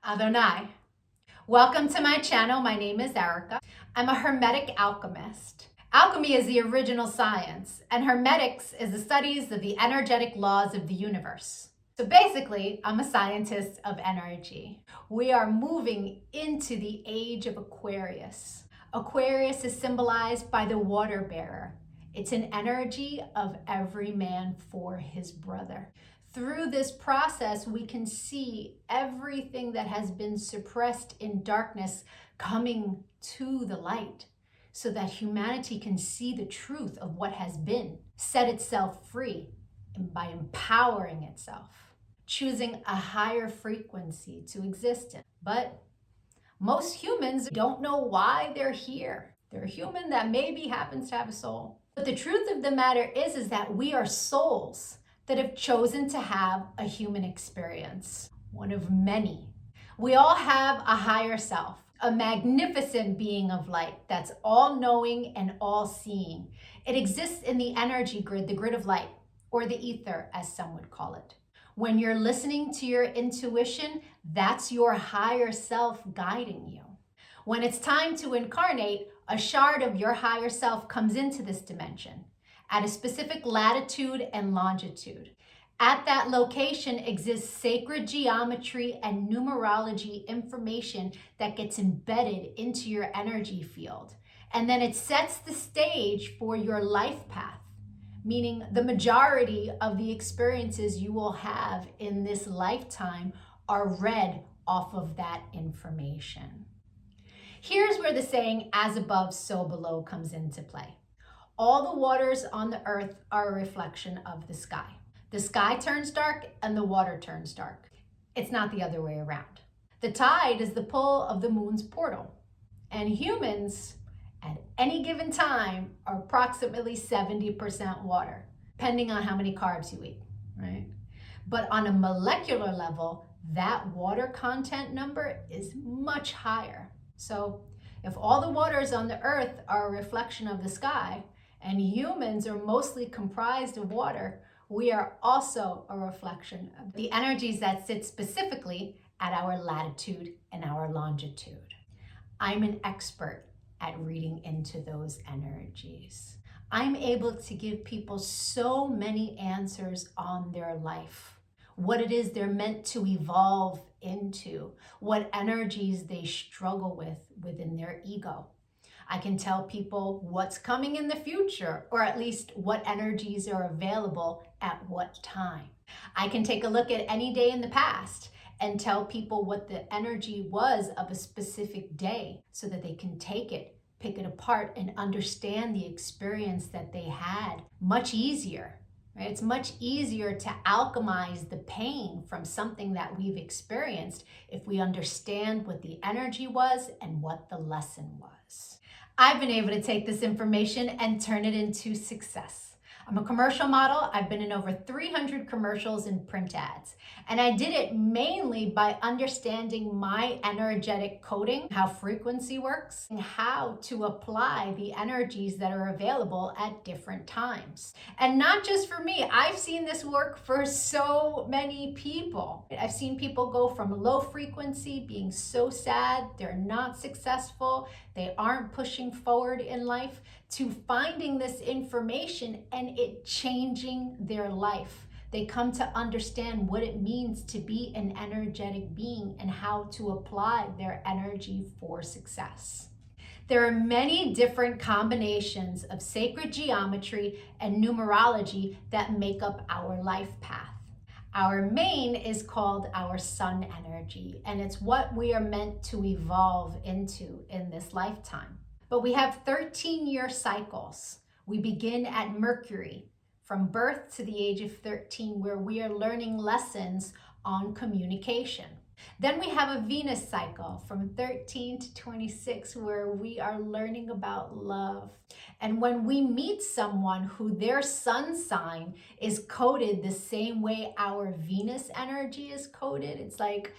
Adonai. Welcome to my channel. My name is Erica. I'm a Hermetic alchemist. Alchemy is the original science, and Hermetics is the studies of the energetic laws of the universe. So basically, I'm a scientist of energy. We are moving into the age of Aquarius. Aquarius is symbolized by the water bearer. It's an energy of every man for his brother. Through this process, we can see everything that has been suppressed in darkness coming to the light so that humanity can see the truth of what has been, set itself free, and by empowering itself, choosing a higher frequency to exist in. But most humans don't know why they're here. They're a human that maybe happens to have a soul. But the truth of the matter is that we are souls that have chosen to have a human experience, one of many. We all have a higher self, a magnificent being of light that's all-knowing and all-seeing. It exists in the energy grid, the grid of light, or the ether, as some would call it. When you're listening to your intuition, that's your higher self guiding you. When it's time to incarnate, a shard of your higher self comes into this dimension at a specific latitude and longitude. At that location exists sacred geometry and numerology information that gets embedded into your energy field. And then it sets the stage for your life path, meaning the majority of the experiences you will have in this lifetime are read off of that information. Here's where the saying, as above, so below, comes into play. All the waters on the earth are a reflection of the sky. The sky turns dark and the water turns dark. It's not the other way around. The tide is the pull of the moon's portal. And humans, at any given time, are approximately 70% water, depending on how many carbs you eat, right? But on a molecular level, that water content number is much higher. So if all the waters on the earth are a reflection of the sky, and humans are mostly comprised of water, we are also a reflection of the energies that sit specifically at our latitude and our longitude. I'm an expert at reading into those energies. I'm able to give people so many answers on their life, what it is they're meant to evolve into, what energies they struggle with within their ego. I can tell people what's coming in the future, or at least what energies are available at what time. I can take a look at any day in the past and tell people what the energy was of a specific day so that they can take it, pick it apart, and understand the experience that they had much easier. Right? It's much easier to alchemize the pain from something that we've experienced if we understand what the energy was and what the lesson was. I've been able to take this information and turn it into success. I'm a commercial model. I've been in over 300 commercials and print ads. And I did it mainly by understanding my energetic coding, how frequency works, and how to apply the energies that are available at different times. And not just for me, I've seen this work for so many people. I've seen people go from low frequency, being so sad, they're not successful, they aren't pushing forward in life, to finding this information and it changing their life. They come to understand what it means to be an energetic being and how to apply their energy for success. There are many different combinations of sacred geometry and numerology that make up our life path. Our main is called our sun energy, and it's what we are meant to evolve into in this lifetime. But we have 13-year cycles. We begin at Mercury, from birth to the age of 13, where we are learning lessons on communication. Then we have a Venus cycle from 13 to 26, where we are learning about love. And when we meet someone who their sun sign is coded the same way our Venus energy is coded, it's like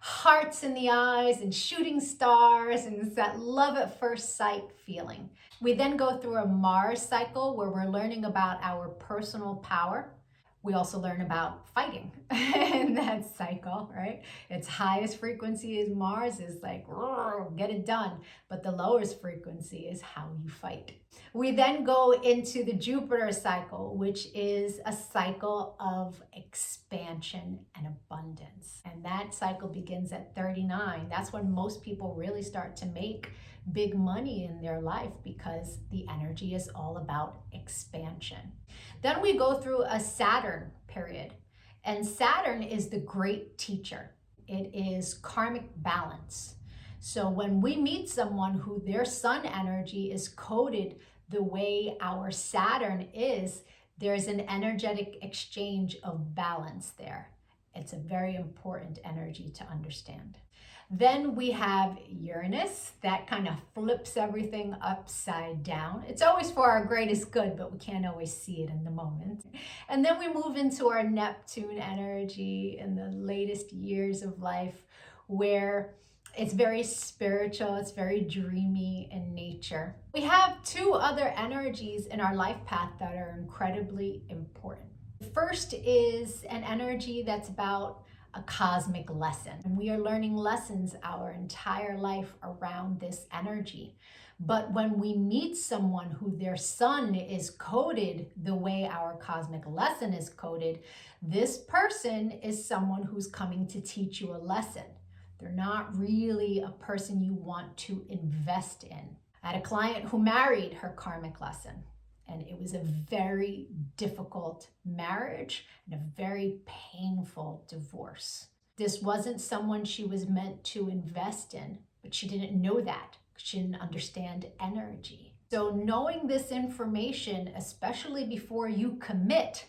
hearts in the eyes and shooting stars, and it's that love at first sight feeling. We then go through a Mars cycle where we're learning about our personal power. We also learn about fighting in that cycle, right? Its highest frequency is Mars, is like, get it done. But the lowest frequency is how you fight. We then go into the Jupiter cycle, which is a cycle of expansion and abundance. And that cycle begins at 39. That's when most people really start to make big money in their life, because the energy is all about expansion. Then we go through a Saturn period, and Saturn is the great teacher. It is karmic balance. So when we meet someone who their sun energy is coded the way our Saturn is, there's an energetic exchange of balance there. It's a very important energy to understand. Then we have Uranus. That kind of flips everything upside down. It's always for our greatest good, but we can't always see it in the moment. And then we move into our Neptune energy in the latest years of life, where it's very spiritual, it's very dreamy in nature. We have two other energies in our life path that are incredibly important. First is an energy that's about a cosmic lesson. And we are learning lessons our entire life around this energy. But when we meet someone who their sun is coded the way our cosmic lesson is coded, this person is someone who's coming to teach you a lesson. They're not really a person you want to invest in. I had a client who married her karmic lesson, and it was a very difficult marriage and a very painful divorce. This wasn't someone she was meant to invest in, but she didn't know that. She didn't understand energy. So knowing this information, especially before you commit,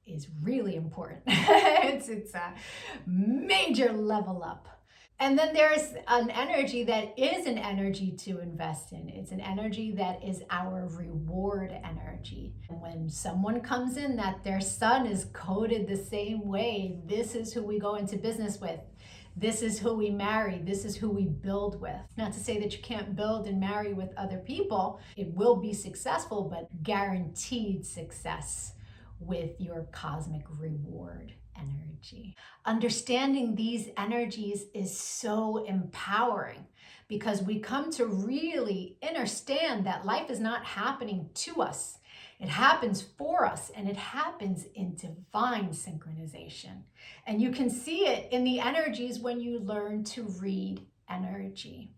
is really important. It's a major level up. And then there's an energy that is an energy to invest in. It's an energy that is our reward energy. And when someone comes in that their sun is coded the same way, this is who we go into business with. This is who we marry. This is who we build with. Not to say that you can't build and marry with other people. It will be successful, but guaranteed success with your cosmic reward energy. Understanding these energies is so empowering, because we come to really understand that life is not happening to us. It happens for us, and it happens in divine synchronization. And you can see it in the energies when you learn to read energy.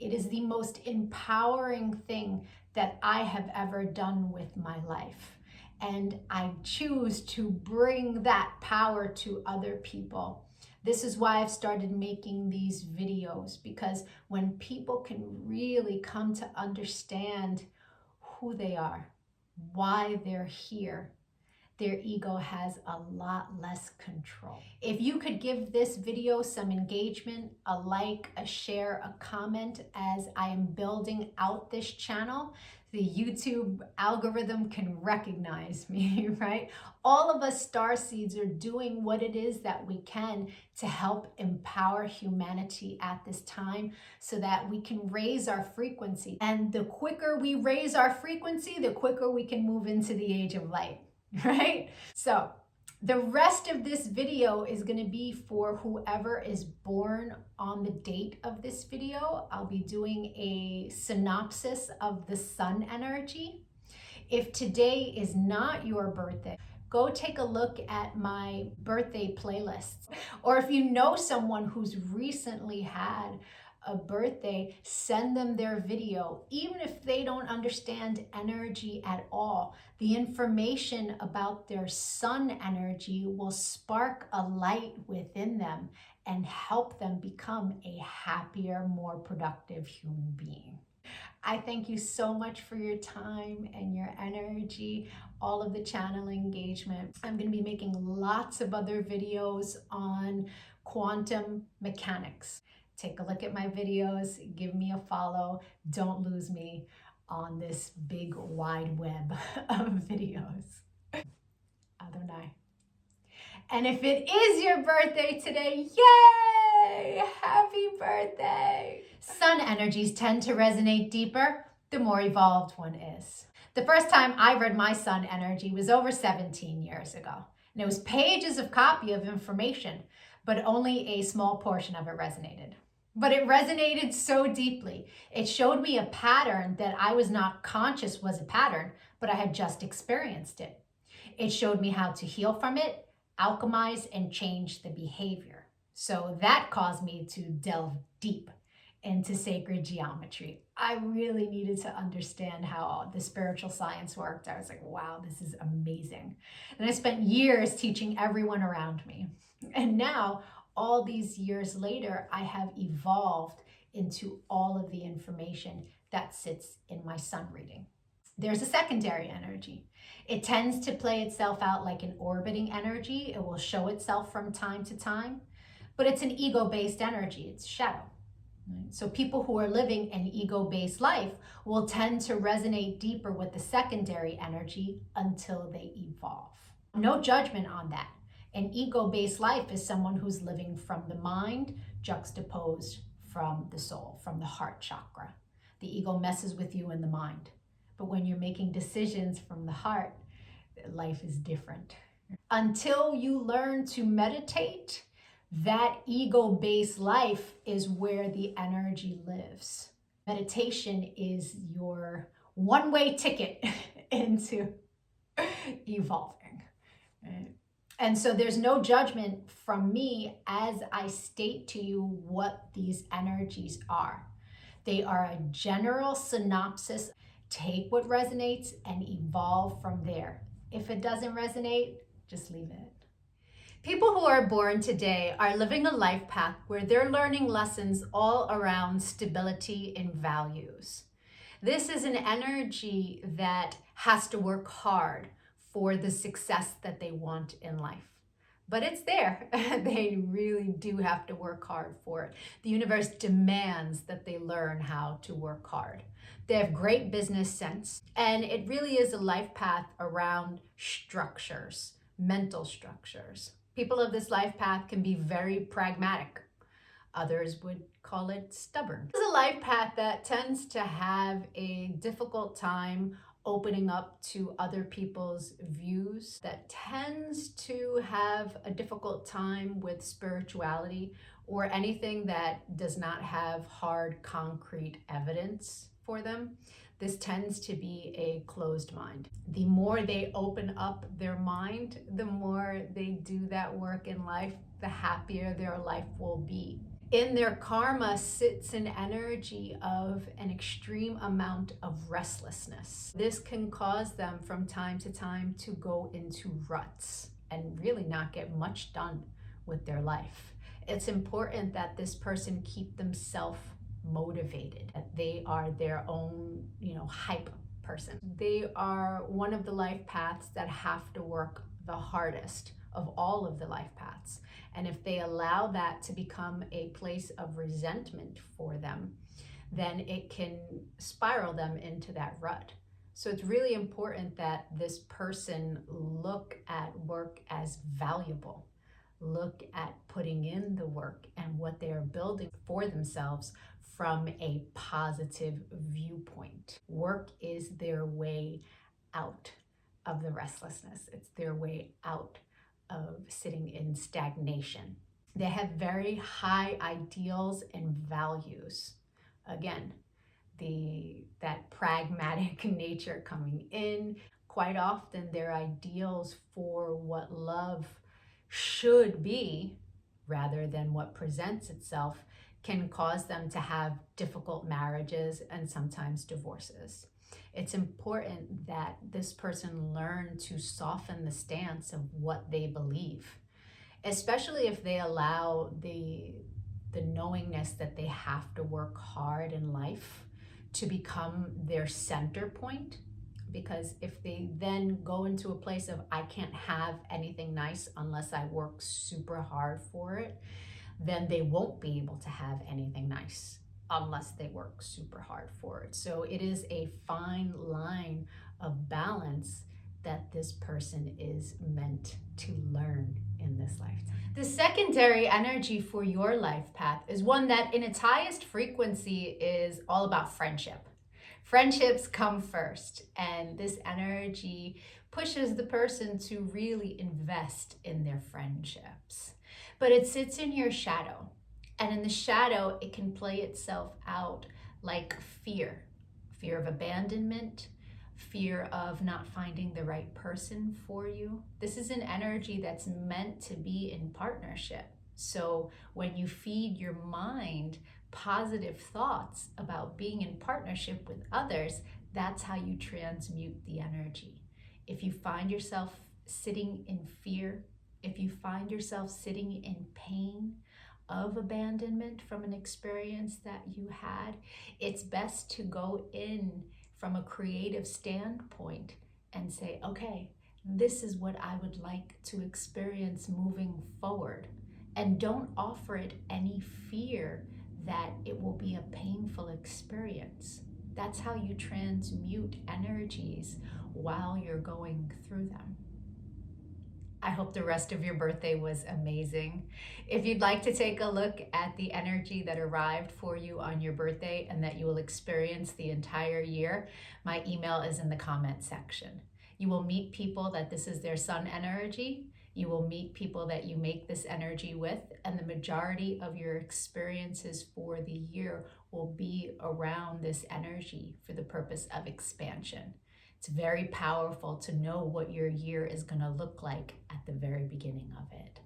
It is the most empowering thing that I have ever done with my life. And I choose to bring that power to other people. This is why I've started making these videos, because when people can really come to understand who they are, why they're here, their ego has a lot less control. If you could give this video some engagement, a like, a share, a comment, as I am building out this channel, the YouTube algorithm can recognize me, right? All of us starseeds are doing what it is that we can to help empower humanity at this time, so that we can raise our frequency. And the quicker we raise our frequency, the quicker we can move into the age of light, right? So the rest of this video is going to be for whoever is born on the date of this video. I'll be doing a synopsis of the sun energy. If today is not your birthday, go take a look at my birthday playlists. Or if you know someone who's recently had a birthday, send them their video. Even if they don't understand energy at all, the information about their sun energy will spark a light within them and help them become a happier, more productive human being. I thank you so much for your time and your energy, all of the channel engagement. I'm going to be making lots of other videos on quantum mechanics. Take a look at my videos, give me a follow. Don't lose me on this big wide web of videos. Adonai. And if it is your birthday today, yay! Happy birthday! Sun energies tend to resonate deeper the more evolved one is. The first time I read my sun energy was over 17 years ago. And it was pages of copy of information, but only a small portion of it resonated. But it resonated so deeply. It showed me a pattern that I was not conscious was a pattern, but I had just experienced it. It showed me how to heal from it, alchemize, and change the behavior. So that caused me to delve deep into sacred geometry. I really needed to understand how the spiritual science worked. I was like, wow, this is amazing. And I spent years teaching everyone around me. And now, all these years later, I have evolved into all of the information that sits in my sun reading. There's a secondary energy. It tends to play itself out like an orbiting energy. It will show itself from time to time, but it's an ego-based energy. It's shadow. So people who are living an ego-based life will tend to resonate deeper with the secondary energy until they evolve. No judgment on that. An ego-based life is someone who's living from the mind, juxtaposed from the soul, from the heart chakra. The ego messes with you in the mind. But when you're making decisions from the heart, life is different. Until you learn to meditate, that ego-based life is where the energy lives. Meditation is your one-way ticket into evolving. And so there's no judgment from me as I state to you what these energies are. They are a general synopsis. Take what resonates and evolve from there. If it doesn't resonate, just leave it. People who are born today are living a life path where they're learning lessons all around stability and values. This is an energy that has to work hard for the success that they want in life. But it's there. They really do have to work hard for it. The universe demands that they learn how to work hard. They have great business sense, and it really is a life path around structures, mental structures. People of this life path can be very pragmatic. Others would call it stubborn. This is a life path that tends to have a difficult time opening up to other people's views, that tends to have a difficult time with spirituality or anything that does not have hard, concrete evidence for them. This tends to be a closed mind. The more they open up their mind, the more they do that work in life, the happier their life will be. In their karma sits an energy of an extreme amount of restlessness. This can cause them from time to time to go into ruts and really not get much done with their life. It's important that this person keep themselves motivated, that they are their own, hype person. They are one of the life paths that have to work the hardest of all of the life paths. And if they allow that to become a place of resentment for them, then it can spiral them into that rut. So it's really important that this person look at work as valuable, look at putting in the work and what they are building for themselves from a positive viewpoint. Work is their way out of the restlessness. It's their way out of sitting in stagnation. They have very high ideals and values. Again, that pragmatic nature coming in. Quite often their ideals for what love should be, rather than what presents itself, can cause them to have difficult marriages and sometimes divorces. It's important that this person learn to soften the stance of what they believe, especially if they allow the knowingness that they have to work hard in life to become their center point. Because if they then go into a place of, I can't have anything nice unless I work super hard for it, then they won't be able to have anything nice unless they work super hard for it. So it is a fine line of balance that this person is meant to learn in this lifetime. The secondary energy for your life path is one that in its highest frequency is all about friendship. Friendships come first, and this energy pushes the person to really invest in their friendships. But it sits in your shadow, and in the shadow, it can play itself out like fear, fear of abandonment, fear of not finding the right person for you. This is an energy that's meant to be in partnership. So when you feed your mind positive thoughts about being in partnership with others, that's how you transmute the energy. If you find yourself sitting in fear, if you find yourself sitting in pain of abandonment from an experience that you had, it's best to go in from a creative standpoint and say, okay, this is what I would like to experience moving forward. And don't offer it any fear that it will be a painful experience. That's how you transmute energies while you're going through them. I hope the rest of your birthday was amazing. If you'd like to take a look at the energy that arrived for you on your birthday and that you will experience the entire year, my email is in the comment section. You will meet people that this is their sun energy. You will meet people that you make this energy with, and the majority of your experiences for the year will be around this energy for the purpose of expansion. It's very powerful to know what your year is going to look like at the very beginning of it.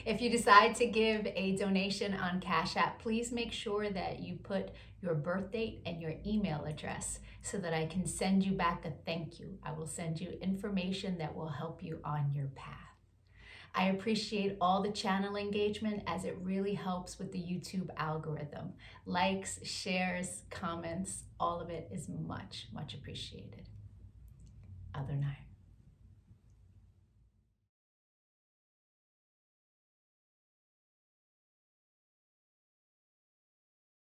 If you decide to give a donation on Cash App, please make sure that you put your birth date and your email address so that I can send you back a thank you. I will send you information that will help you on your path. I appreciate all the channel engagement as it really helps with the YouTube algorithm. Likes, shares, comments, all of it is much, much appreciated. Other night.